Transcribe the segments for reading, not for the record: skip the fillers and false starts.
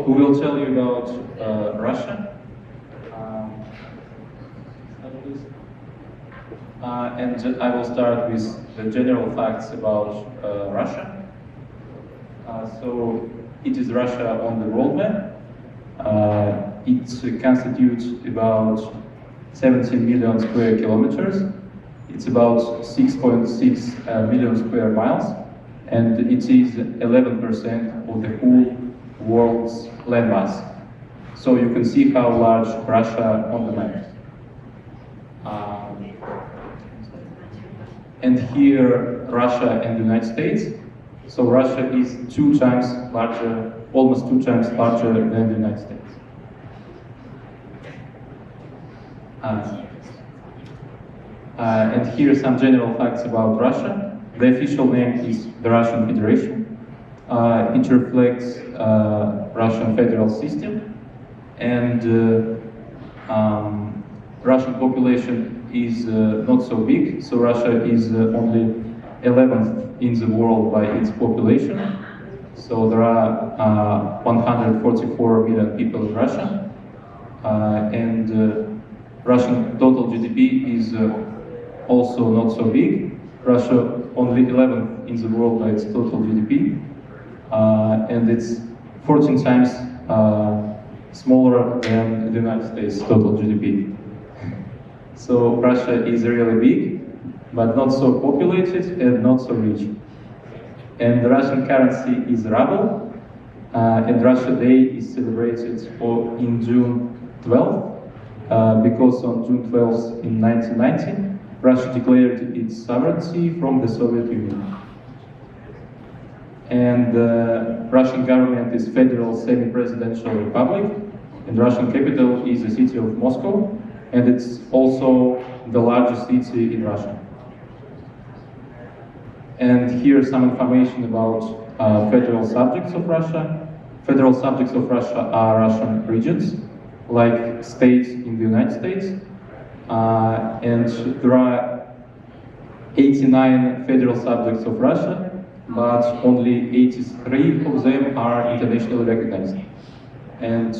who will tell you about Russia. And I will start with the general facts about Russia. So it is Russia on the world map. It constitutes about 17 million square kilometers. It's about 6.6 million square miles, and it is 11% of the whole world's landmass. So you can see how large Russia on the map. And here, Russia and the United States. So Russia is 2 times larger, almost 2 times larger than the United States. And here are some general facts about Russia. The official name is the Russian Federation. It reflects Russian federal system, and Russian population is not so big. So Russia is only 11th in the world by its population. So there are 144 million people in Russia, and Russian total GDP is also not so big. Russia only 11th in the world by its total GDP, and it's 14 times smaller than the United States total GDP. So Russia is really big, but not so populated and not so rich. And the Russian currency is ruble, and Russia Day is celebrated in June 12th, because on June 12th in 1990, Russia declared its sovereignty from the Soviet Union. And the Russian government is federal semi-presidential republic, and Russian capital is the city of Moscow, and it's also the largest city in Russia. And here's some information about federal subjects of Russia. Federal subjects of Russia are Russian regions, like states in the United States. And there are 89 federal subjects of Russia, but only 83 of them are internationally recognized. And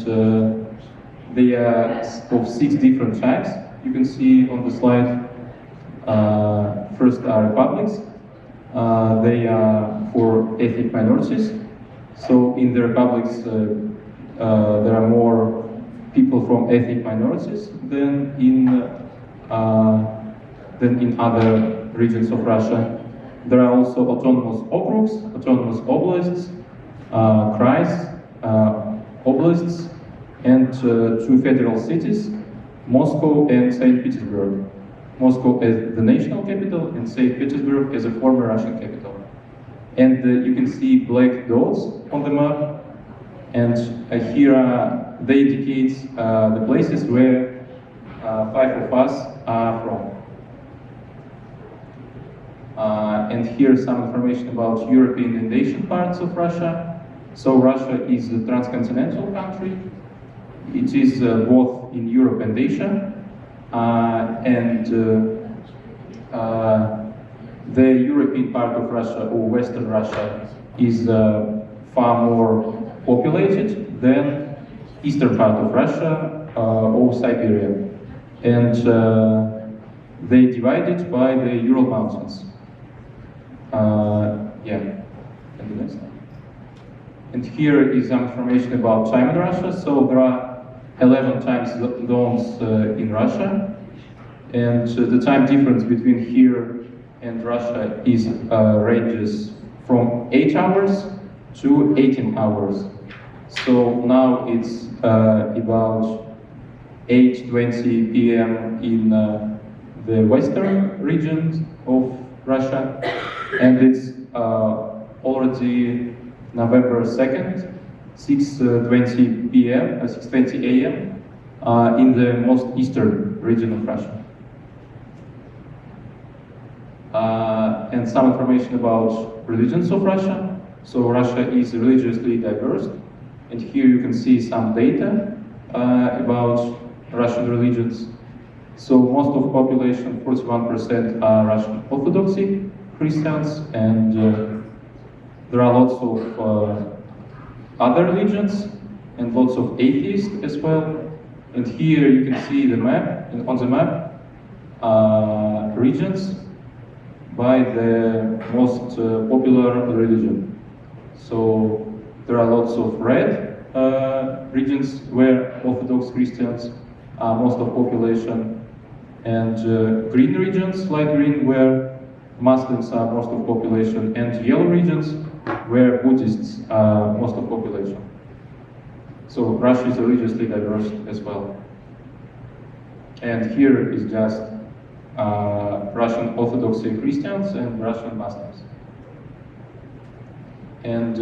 they are of 6 different types. You can see on the slide. First are republics. They are for ethnic minorities. So in the republics, there are more people from ethnic minorities than in other regions of Russia. There are also autonomous okrugs, autonomous oblasts, krais, oblasts, and 2 federal cities, Moscow and St. Petersburg. Moscow as the national capital and St. Petersburg as a former Russian capital. And you can see black dots on the map, and here they indicate the places where 5 of us are from. And here's some information about European and Asian parts of Russia. So Russia is a transcontinental country. It is both in Europe and Asia. The European part of Russia, or Western Russia, is far more populated than eastern part of Russia or Siberia. And they divided by the Ural Mountains. And the next one. And here is some information about time in Russia. So there are 11 time zones in Russia, and the time difference between here and Russia is ranges from 8 hours to 18 hours. So now it's about 8:20 p.m. in the western region of Russia, and it's already November 2nd, 6:20 p.m., 6:20 a.m. In the most eastern region of Russia. And some information about religions of Russia. So Russia is religiously diverse, and here you can see some data about Russian religions. So most of the population, 41%, are Russian Orthodoxy Christians, and there are lots of other religions, and lots of atheists as well. And here you can see the map, and on the map, regions by the most popular religion. So there are lots of red regions where Orthodox Christians are most of population, and green regions, light green, where Muslims are most of population, and yellow regions where Buddhists are most of population. So Russia is religiously diverse as well. And here is just Russian Orthodox Christians and Russian Muslims. And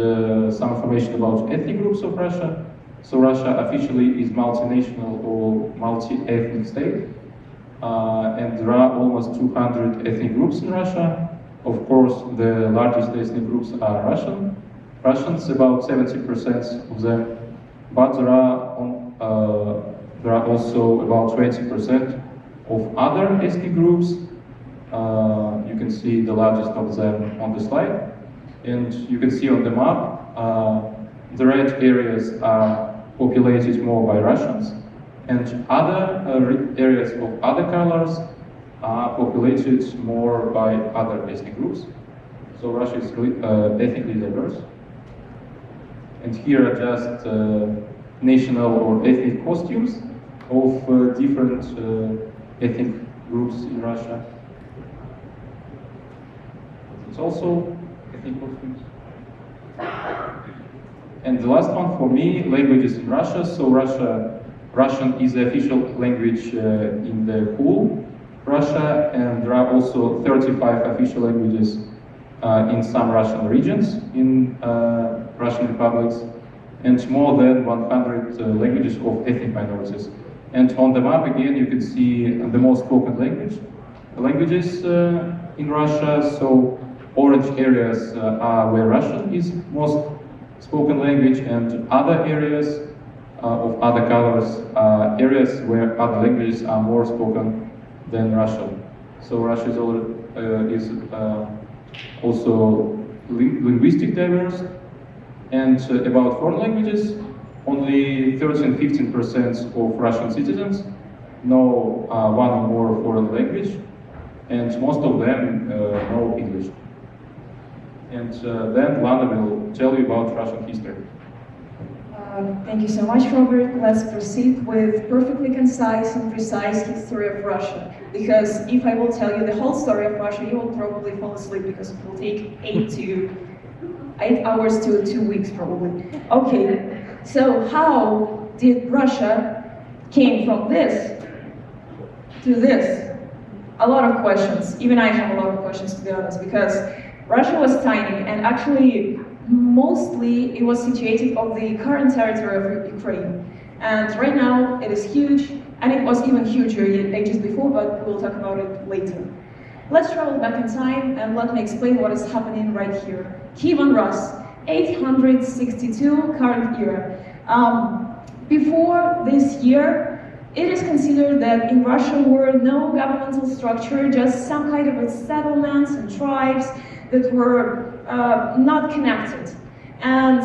some information about ethnic groups of Russia. So Russia officially is multinational or multi-ethnic state. And there are almost 200 ethnic groups in Russia. Of course, the largest ethnic groups are Russians, about 70% of them. But there are also about 20% of other ethnic groups. You can see the largest of them on the slide. And you can see on the map, the red areas are populated more by Russians, and other areas of other colors are populated more by other ethnic groups. So Russia is really, ethnically diverse. And here are just national or ethnic costumes of different ethnic groups in Russia. It's also ethnic costumes. And the last one for me, languages in Russia. So Russian is the official language in the whole Russia, and there are also 35 official languages in some Russian regions in Russian republics, and more than 100 languages of ethnic minorities. And on the map again, you can see the most spoken languages in Russia. So orange areas are where Russian is most spoken language, and other areas of other colors are areas where other languages are more spoken than Russian. So Russia is also linguistic diverse. And about foreign languages, only 13–15% of Russian citizens know one or more foreign language, and most of them know English. And then Lana will tell you about Russian history. Thank you so much, Robert. Let's proceed with perfectly concise and precise history of Russia. Because if I will tell you the whole story of Russia, you will probably fall asleep because it will take 8 hours to 2 weeks probably. Okay, so how did Russia came from this to this? A lot of questions. Even I have a lot of questions, to be honest, because Russia was tiny, and actually mostly it was situated on the current territory of Ukraine. And right now it is huge, and it was even huger ages before, but we'll talk about it later. Let's travel back in time and let me explain what is happening right here. Kievan Rus, 862 current era. Before this year, it is considered that in Russia were no governmental structure, just some kind of settlements and tribes that were not connected. And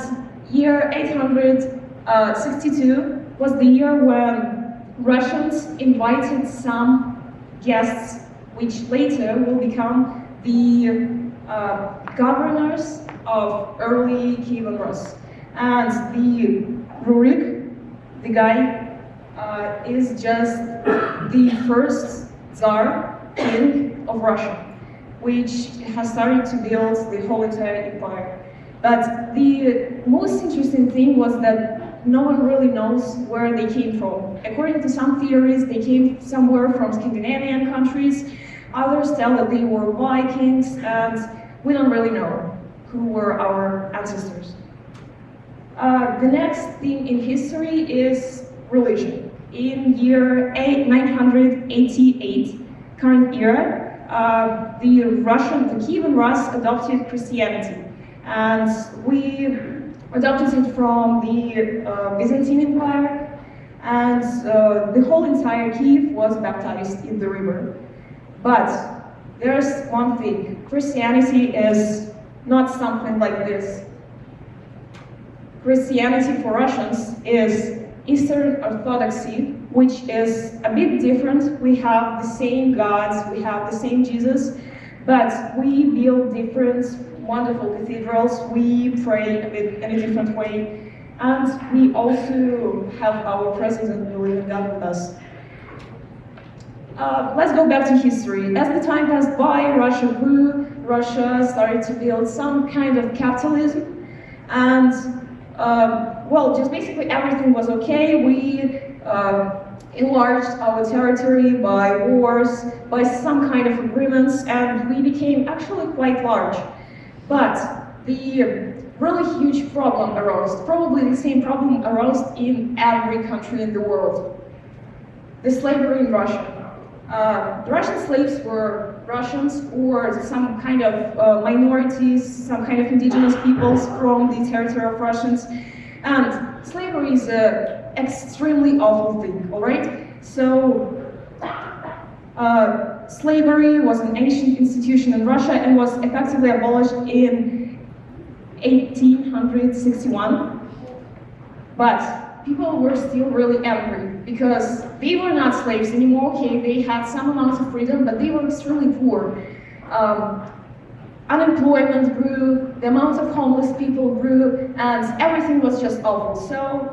year 862 was the year when Russians invited some guests, which later will become the governors of early Kievan Rus. And the Rurik, the guy, is just the first Tsar, king of Russia, which has started to build the whole entire empire. But the most interesting thing was that no one really knows where they came from. According to some theories, they came somewhere from Scandinavian countries. Others tell that they were Vikings, and we don't really know who were our ancestors. The next thing in history is religion. In year 988, current era, the Kievan Rus adopted Christianity, and we adopted it from the Byzantine Empire, and the whole entire Kiev was baptized in the river. But there's one thing: Christianity is not something like this. Christianity for Russians is Eastern Orthodoxy, which is a bit different. We have the same gods, we have the same Jesus, but we build different wonderful cathedrals, we pray a bit in a different way, and we also have our president, the living God, with us. Let's go back to history. As the time passed by, Russia grew, Russia started to build some kind of capitalism, and well, just basically everything was okay. We enlarged our territory by wars, by some kind of agreements, and we became actually quite large. But the really huge problem arose, probably the same problem arose in every country in the world. The slavery in Russia. The Russian slaves were Russians or some kind of minorities, some kind of indigenous peoples from the territory of Russians. And slavery is an extremely awful thing, all right? So, slavery was an ancient institution in Russia and was effectively abolished in 1861. But people were still really angry because they were not slaves anymore. Okay, they had some amount of freedom, but they were extremely poor. Unemployment grew, the amount of homeless people grew, and everything was just awful. So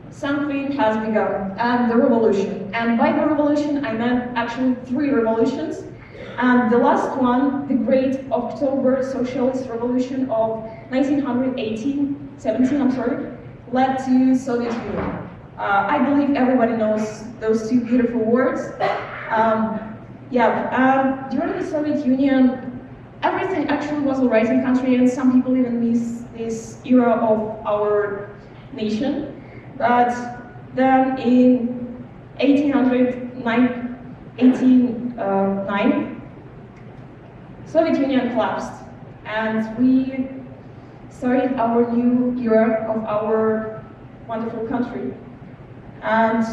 something has begun, and the revolution. And by the revolution, I meant actually 3 revolutions. And the last one, the Great October Socialist Revolution of 1917, led to Soviet Union. I believe everybody knows those 2 beautiful words. During the Soviet Union, everything actually was all right in the country, and some people even miss this era of our nation. But then in 1809, Soviet Union collapsed, and we started our new era of our wonderful country. And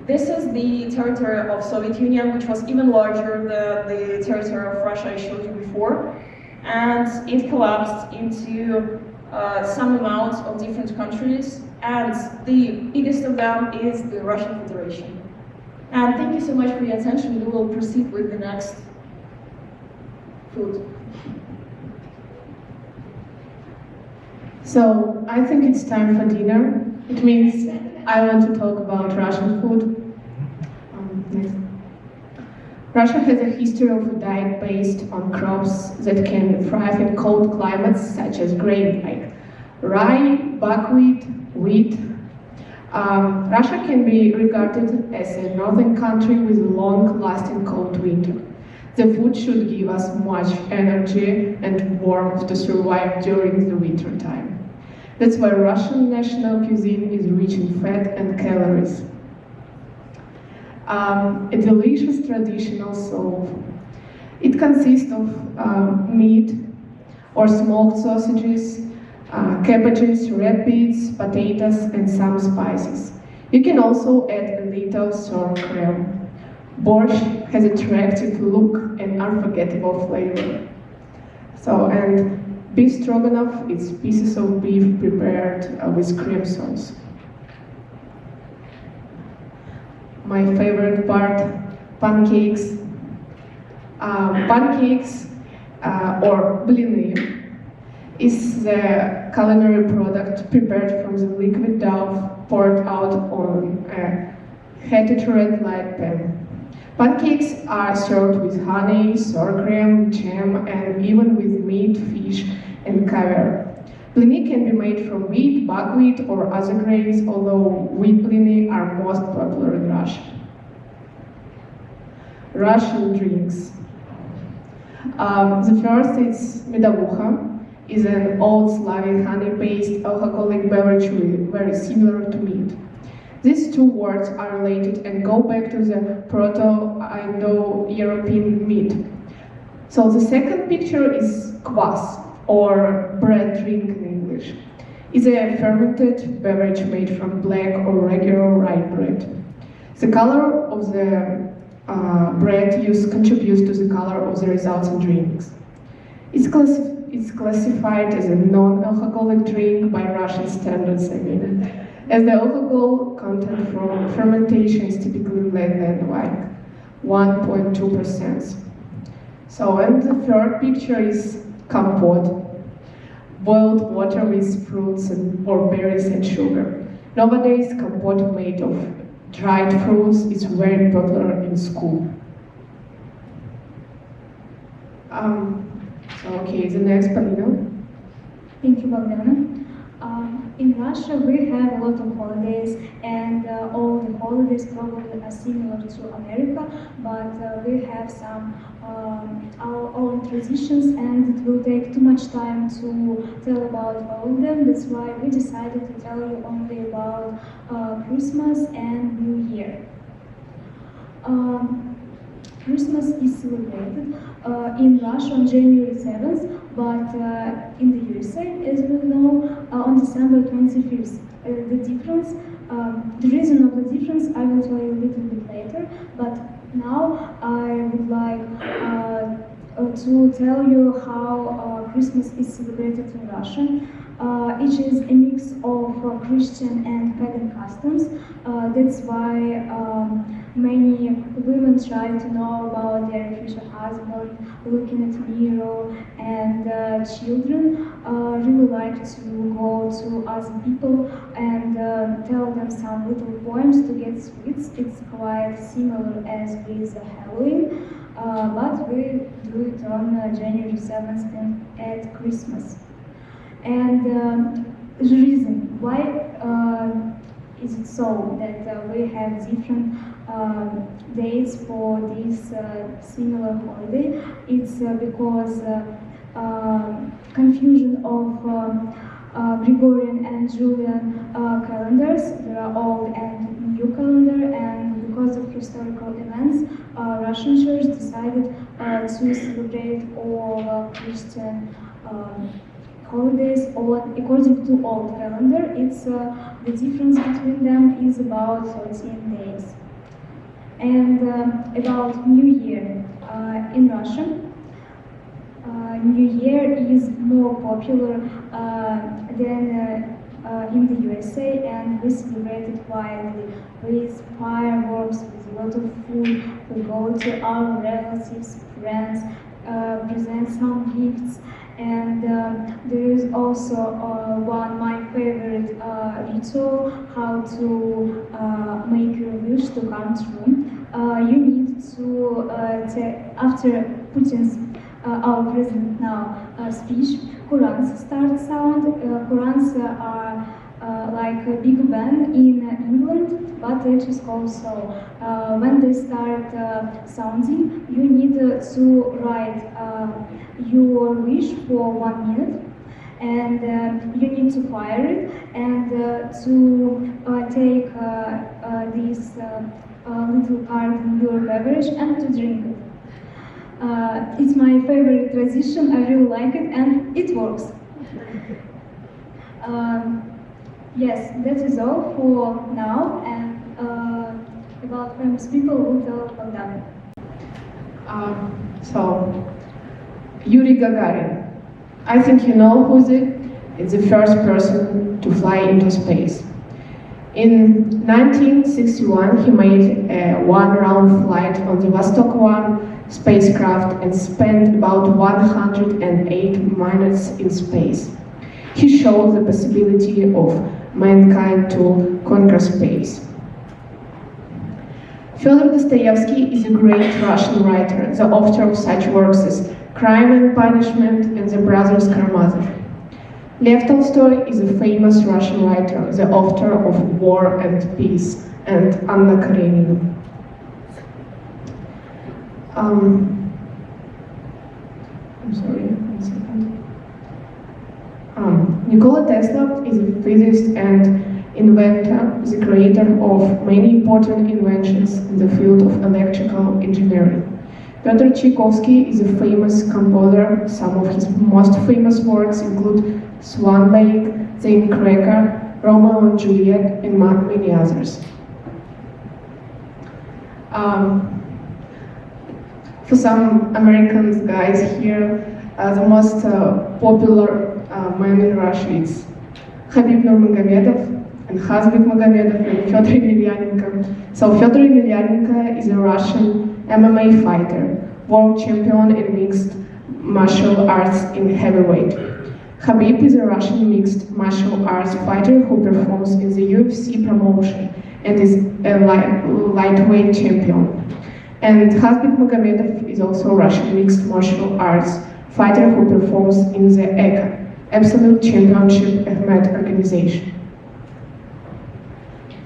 this is the territory of Soviet Union, which was even larger than the territory of Russia I showed you before. And it collapsed into some amount of different countries, and the biggest of them is the Russian Federation. And thank you so much for your attention. We will proceed with the next food. So I think it's time for dinner. It means I want to talk about Russian food. Next. Russia has a history of a diet based on crops that can thrive in cold climates, such as grain like rye, buckwheat, wheat. Russia can be regarded as a northern country with a long-lasting cold winter. The food should give us much energy and warmth to survive during the winter time. That's why Russian national cuisine is rich in fat and calories. A delicious traditional soup. It consists of meat or smoked sausages, cabbages, red beets, potatoes, and some spices. You can also add a little sour cream. Borscht has attractive look and unforgettable flavor. And beef stroganoff, it's pieces of beef prepared with cream sauce. My favorite part, pancakes. Pancakes or blini is the culinary product prepared from the liquid dough poured out on a heated red light pan. Pancakes are served with honey, sour cream, jam, and even with meat, fish, and caviar. Blini can be made from wheat, buckwheat, or other grains, although wheat blini are most popular in Russia. Russian drinks. The first is medovukha, is an old Slavic honey-based alcoholic beverage very similar to meat. These 2 words are related and go back to the Proto-Indo-European meat. So the second picture is kvass, or bread drink in English. It's a fermented beverage made from black or regular rye bread. The color of the bread used contributes to the color of the resulting drinks. It's is classified as a non-alcoholic drink by Russian standards, as the alcohol content from fermentation is typically less than like 1.2%. So, and the third picture is compote, boiled water with fruits or berries and sugar. Nowadays, compote made of dried fruits is very popular in school. Okay, the next, Polina. Thank you, Bogdana. In Russia, we have a lot of holidays, and all the holidays probably are similar to America, but we have some our own traditions, and it will take too much time to tell about all of them. That's why we decided to tell you only about Christmas and New Year. Christmas is celebrated in Russia on January 7th, but in the USA, as we know, on December 25th. The difference, the reason of the difference, I will tell you a little bit later, but now I would like to tell you how Christmas is celebrated in Russia. It is a mix of Christian and pagan customs. That's why many women try to know about their future husband, looking at mirror, and children really like to go to other people and tell them some little poems to get sweets. It's quite similar as with Halloween, but we do it on January 7th and at Christmas. And the reason why is it so that we have different dates for this similar holiday? It's because confusion of Gregorian and Julian calendars. There are old and new calendar, and because of historical events, Russian Church decided to celebrate all Christian holidays according to old calendar. It's the difference between them is about 13 days. And about New Year in Russia, New Year is more popular than in the USA, and we celebrate it widely with fireworks, with a lot of food. We go to our relatives, friends, present some gifts. And there is also one my favorite ritual, how to make your wish to come true. You need to, after Putin's our president now speech, Qurans start sound. Qurans are like a big band in England, but it is called so. When they start sounding, you need to write your wish for 1 minute, and you need to fire it and to take this little part in your beverage and to drink it. It's my favorite tradition, I really like it, and it works. Yes, that is all for now, and about famous people, we'll tell about that. So, Yuri Gagarin. I think you know who's it. It's the first person to fly into space. In 1961, he made a one-round flight on the Vostok 1 spacecraft and spent about 108 minutes in space. He showed the possibility of mankind to conquer space. Fyodor Dostoevsky is a great Russian writer, the author of such works as Crime and Punishment and The Brothers Karamazov. Lev Tolstoy is a famous Russian writer, the author of War and Peace and Anna Karenina. I'm sorry, 1 second. Nikola Tesla is a physicist and inventor, the creator of many important inventions in the field of electrical engineering. Pyotr Tchaikovsky is a famous composer. Some of his most famous works include Swan Lake, The Nutcracker, Romeo and Juliet, and many others. For some American guys here, The most popular man in Russia is Khabib Nurmagomedov and Khazbek Magomedov and Fyodor Emelianenko. So Fyodor Emelianenko is a Russian MMA fighter, world champion in mixed martial arts in heavyweight. Khabib is a Russian mixed martial arts fighter who performs in the UFC promotion and is a lightweight champion. And Khazbek Magomedov is also a Russian mixed martial arts fighter who performs in the ECA, Absolute Championship Ahmed organization.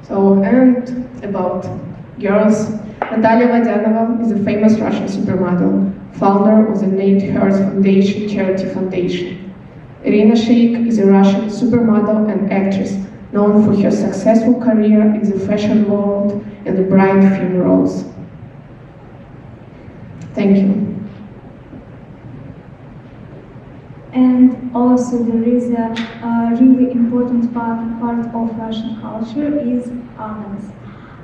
So, and about girls, Natalia Vodyanova is a famous Russian supermodel, founder of the Nate Herz Foundation charity foundation. Irina Shayk is a Russian supermodel and actress known for her successful career in the fashion world and the bright film roles. Thank you. And also there is a really important part of Russian culture is almonds.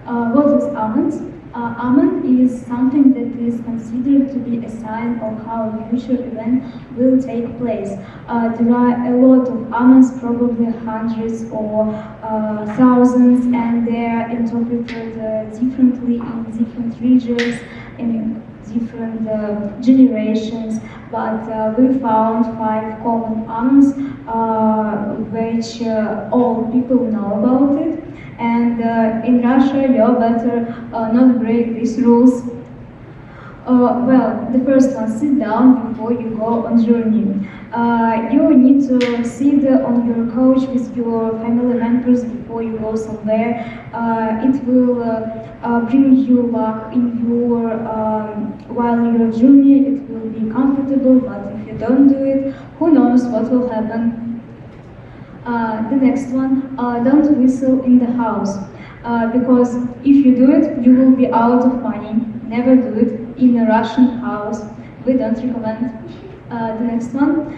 What is almonds? Almond is something that is considered to be a sign of how a future event will take place. There are a lot of almonds, probably hundreds or thousands, and they are interpreted differently in different regions, in different generations, but we found 5 common almonds which all people know about it. And in Russia, you're better not break these rules. Well, the first one, sit down before you go on journey. You need to sit on your couch with your family members before you go somewhere. It will bring you luck in your while your journey. It will be comfortable, but if you don't do it, who knows what will happen. The next one, don't whistle in the house, because if you do it, you will be out of money. Never do it in a Russian house. We don't recommend. The next one,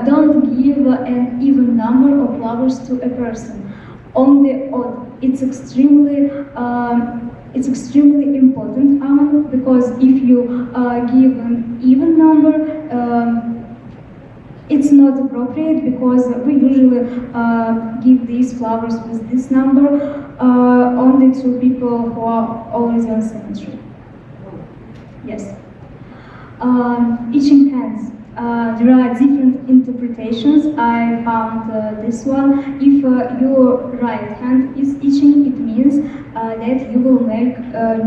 don't give an even number of flowers to a person. Only odd. It's extremely important, because if you give an even number, it's not appropriate, because we usually give these flowers with this number only to people who are already on cemetery. Yes. Itching hands. There are different interpretations. I found this one. If your right hand is itching, it means that you will make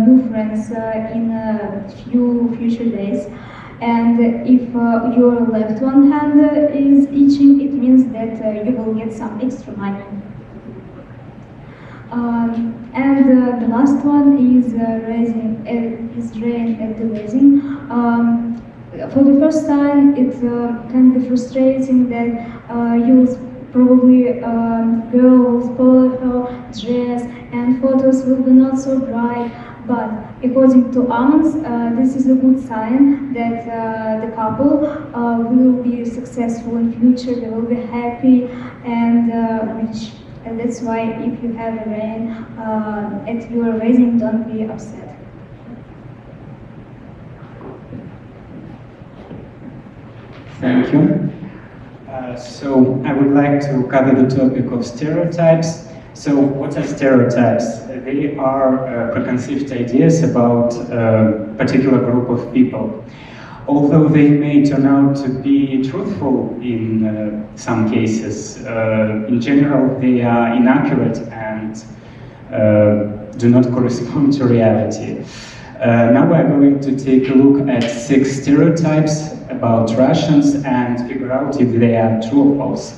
new friends in a few future days. And if your left one hand is itching, it means that you will get some extra money. And the last one is rain at the wedding. For the first time, it can be frustrating that you probably girl will spoil her dress and photos will be not so bright. But according to almonds, this is a good sign that the couple will be successful in future. They will be happy and rich. And that's why if you have a rain at your wedding, don't be upset. Thank you. So I would like to cover the topic of stereotypes. So what are stereotypes? They are preconceived ideas about a particular group of people. Although they may turn out to be truthful in some cases, in general they are inaccurate and do not correspond to reality. Now we're going to take a look at 6 stereotypes about Russians and figure out if they are true or false.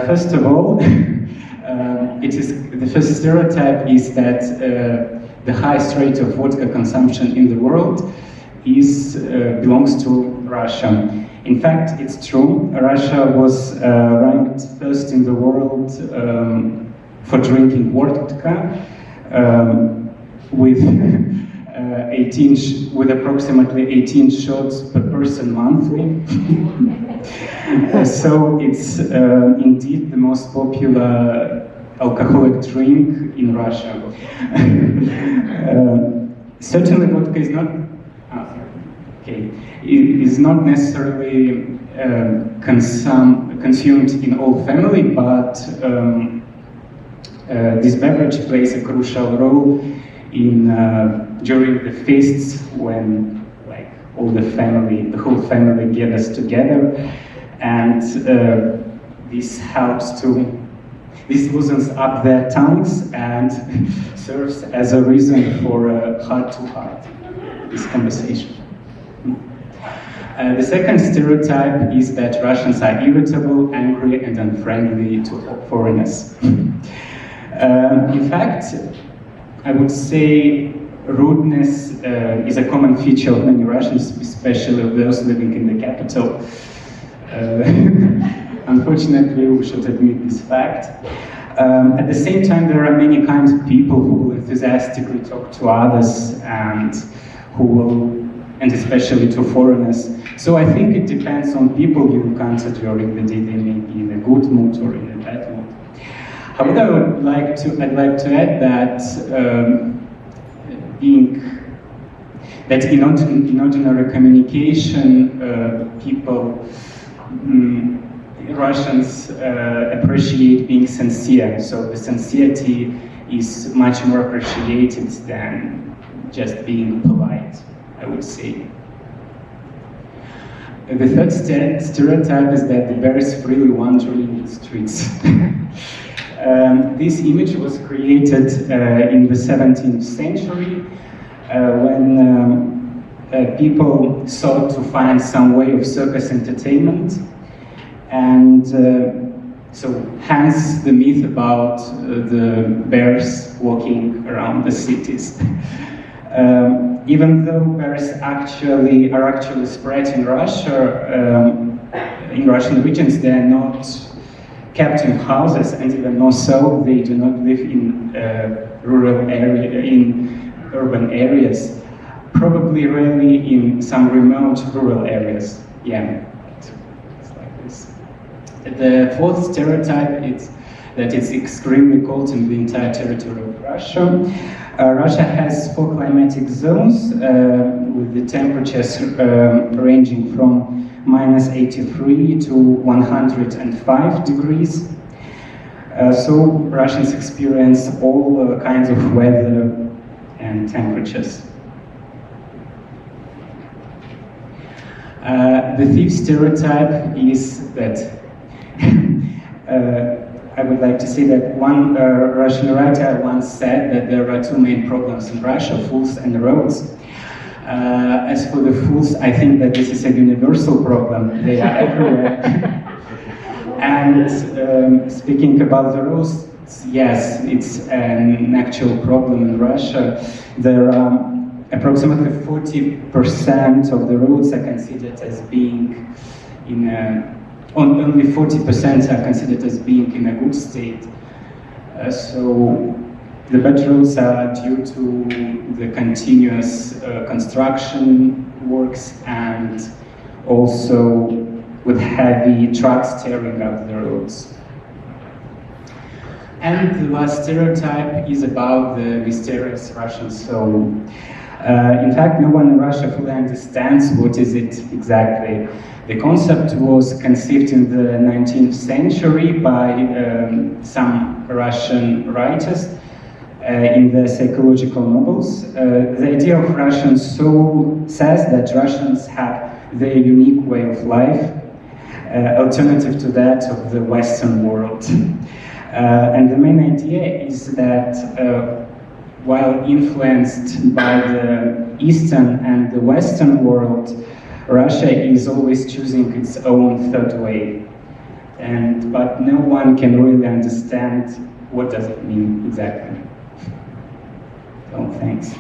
First of all, the first stereotype is that the highest rate of vodka consumption in the world belongs to Russia. In fact, it's true. Russia was ranked first in the world for drinking vodka with approximately 18 shots per person monthly. So it's indeed the most popular alcoholic drink in Russia. Certainly vodka is not... okay, it is not necessarily consumed in all family, but this beverage plays a crucial role in during the feasts when like all the whole family gathers together, and this helps to loosens up their tongues and serves as a reason for a heart-to-heart this conversation. The second stereotype is that Russians are irritable, angry, and unfriendly to foreigners. In fact, I would say rudeness is a common feature of many Russians, especially of those living in the capital. Unfortunately, we should admit this fact. At the same time, there are many kinds of people who will enthusiastically talk to others and especially to foreigners. So I think it depends on people you encounter during the day. They may be in a good mood or in a bad mood. However, I'd like to add that in ordinary communication, Russians appreciate being sincere. So the sincerity is much more appreciated than just being polite, I would say. The third stereotype is that the bear is freely wandering in the streets. This image was created in the 17th century when people sought to find some way of circus entertainment, and so hence the myth about the bears walking around the cities. Even though bears are actually spread in Russia, in Russian regions, they are not kept in houses, and even more so, they do not live in urban areas. Probably rarely in some remote rural areas. Yeah, it's like this. The fourth stereotype is that it's extremely cold in the entire territory of Russia. Russia has 4 climatic zones with the temperatures ranging from -83 to 105 degrees. So Russians experience all kinds of weather and temperatures. The fifth stereotype is that I would like to say that one Russian writer once said that there are 2 main problems in Russia, fools and roads. As for the fools, I think that this is a universal problem. They are everywhere. And speaking about the roads, yes, it's an actual problem in Russia. There are approximately 40% of the roads are considered as being in only 40% are considered as being in a good state. So the bad roads are due to the continuous construction works and also with heavy trucks tearing up the roads. And the last stereotype is about the mysterious Russian soul. In fact, no one in Russia fully understands what is it exactly. The concept was conceived in the 19th century by some Russian writers in their psychological novels. The idea of Russian soul says that Russians have their unique way of life, alternative to that of the Western world. And the main idea is that while influenced by the Eastern and the Western world, Russia is always choosing its own third way. But no one can really understand what does it mean exactly. So thanks.